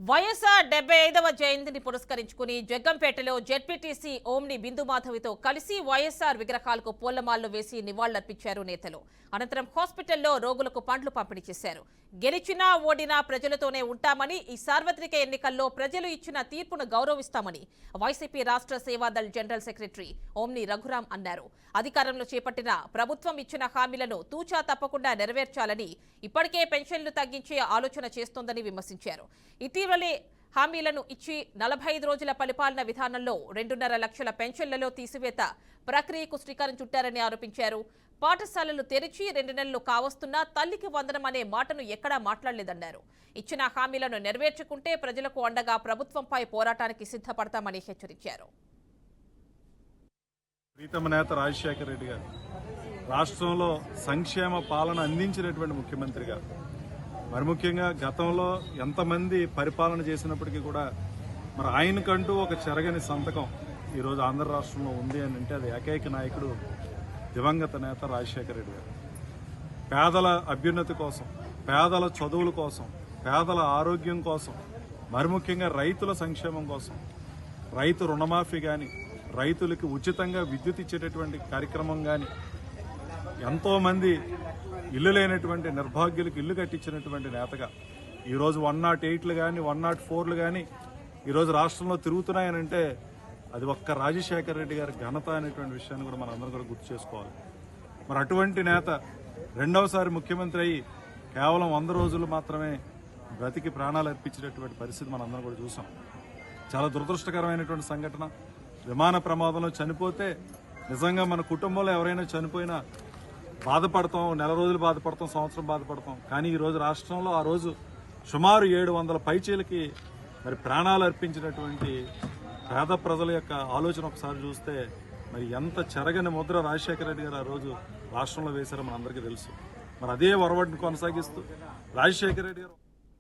వైఎస్ఆర్ 75వ జయంతిని పురస్కరించుకుని జగ్గంపేటలో జెడ్పీటీసీ ఓంని బిందుమాధవితో కలిసి వైఎస్ఆర్ విగ్రహాలకు పూలమాలలు వేసి నివాళులర్పించారు నేతలు. అనంతరం హాస్పిటల్లో రోగులకు పండ్లు పంపిణీ చేశారు. గెలిచినా ఓడినా ప్రజలతోనే ఉంటామని, ఈ సార్వత్రిక ఎన్నికల్లో ప్రజలు ఇచ్చిన తీర్పును గౌరవిస్తామని వైసీపీ రాష్ట్ర సేవాదళ్ జనరల్ సెక్రటరీ ఓంని రఘురాం అన్నారు. అధికారంలో చేపట్టిన ప్రభుత్వం ఇచ్చిన హామీలను తూచా తప్పకుండా నెరవేర్చాలని, ఇప్పటికే పెన్షన్లు తగ్గించే ఆలోచన చేస్తోందని విమర్శించారు. ఇటీవలే హామీలను ఇచ్చి 45 రోజుల పరిపాలన విధానంలో 2.5 లక్షల పెన్షన్లలో తీసివేత ప్రక్రియకు శ్రీకారం చుట్టారని ఆరోపించారు. పాఠశాలలు తెరిచి 2 నెలలు కావస్తున్నా తల్లికి వందనం అనే మాటను ఎక్కడా మాట్లాడలేదన్నారు. ఇచ్చిన హామీలను నెరవేర్చుకుంటే ప్రజలకు అండగా ప్రభుత్వంపై పోరాటానికి సిద్ధపడతామని హెచ్చరించారు. ప్రీతమ నేత రాజశేఖర రెడ్డి గారు రాష్ట్రంలో సంక్షేమ పాలన అందించినటువంటి ముఖ్యమంత్రిగా, మరి ముఖ్యంగా గతంలో ఎంతమంది పరిపాలన చేసినప్పటికీ కూడా మరి ఆయనకంటూ ఒక చెరగని సంతకం ఈరోజు ఆంధ్ర రాష్ట్రంలో ఉంది అని అంటే అది ఏకైక నాయకుడు దివంగత నేత రాజశేఖర రెడ్డి గారు. పేదల అభ్యున్నతి కోసం, పేదల చదువుల కోసం, పేదల ఆరోగ్యం కోసం, మరి ముఖ్యంగా రైతుల సంక్షేమం కోసం, రైతు రుణమాఫీ కానీ, రైతులకి ఉచితంగా విద్యుత్ ఇచ్చేటటువంటి కార్యక్రమం కానీ, ఎంతోమంది ఇల్లు లేనటువంటి నిర్భాగ్యులకు ఇల్లు కట్టించినటువంటి నేతగా ఈరోజు 108లు కానీ 104లు కానీ ఈరోజు రాష్ట్రంలో తిరుగుతున్నాయనంటే అది ఒక్క రాజశేఖర రెడ్డి గారి ఘనత అనేటువంటి విషయాన్ని కూడా మనందరం కూడా గుర్తు చేసుకోవాలి. మరి అటువంటి నేత రెండవసారి ముఖ్యమంత్రి అయ్యి కేవలం 100 రోజులు మాత్రమే బ్రతికి ప్రాణాలు అర్పించినటువంటి పరిస్థితి మనందరం కూడా చూసాం. చాలా దురదృష్టకరమైనటువంటి సంఘటన. విమాన ప్రమాదంలో చనిపోతే నిజంగా మన కుటుంబంలో ఎవరైనా చనిపోయినా బాధపడతాం, నెల రోజులు బాధపడతాం, సంవత్సరం బాధపడతాం. కానీ ఈరోజు రాష్ట్రంలో ఆ రోజు సుమారు 700 పైచీలకి మరి ప్రాణాలు అర్పించినటువంటి పేద ప్రజల యొక్క ఆలోచన ఒకసారి చూస్తే మరి ఎంత చెరగని ముద్ర రాజశేఖర రెడ్డి గారు ఆ రోజు రాష్ట్రంలో వేశారో మనందరికీ తెలుసు. మరి అదే ఒరవడిని కొనసాగిస్తూ రాజశేఖర రెడ్డి గారు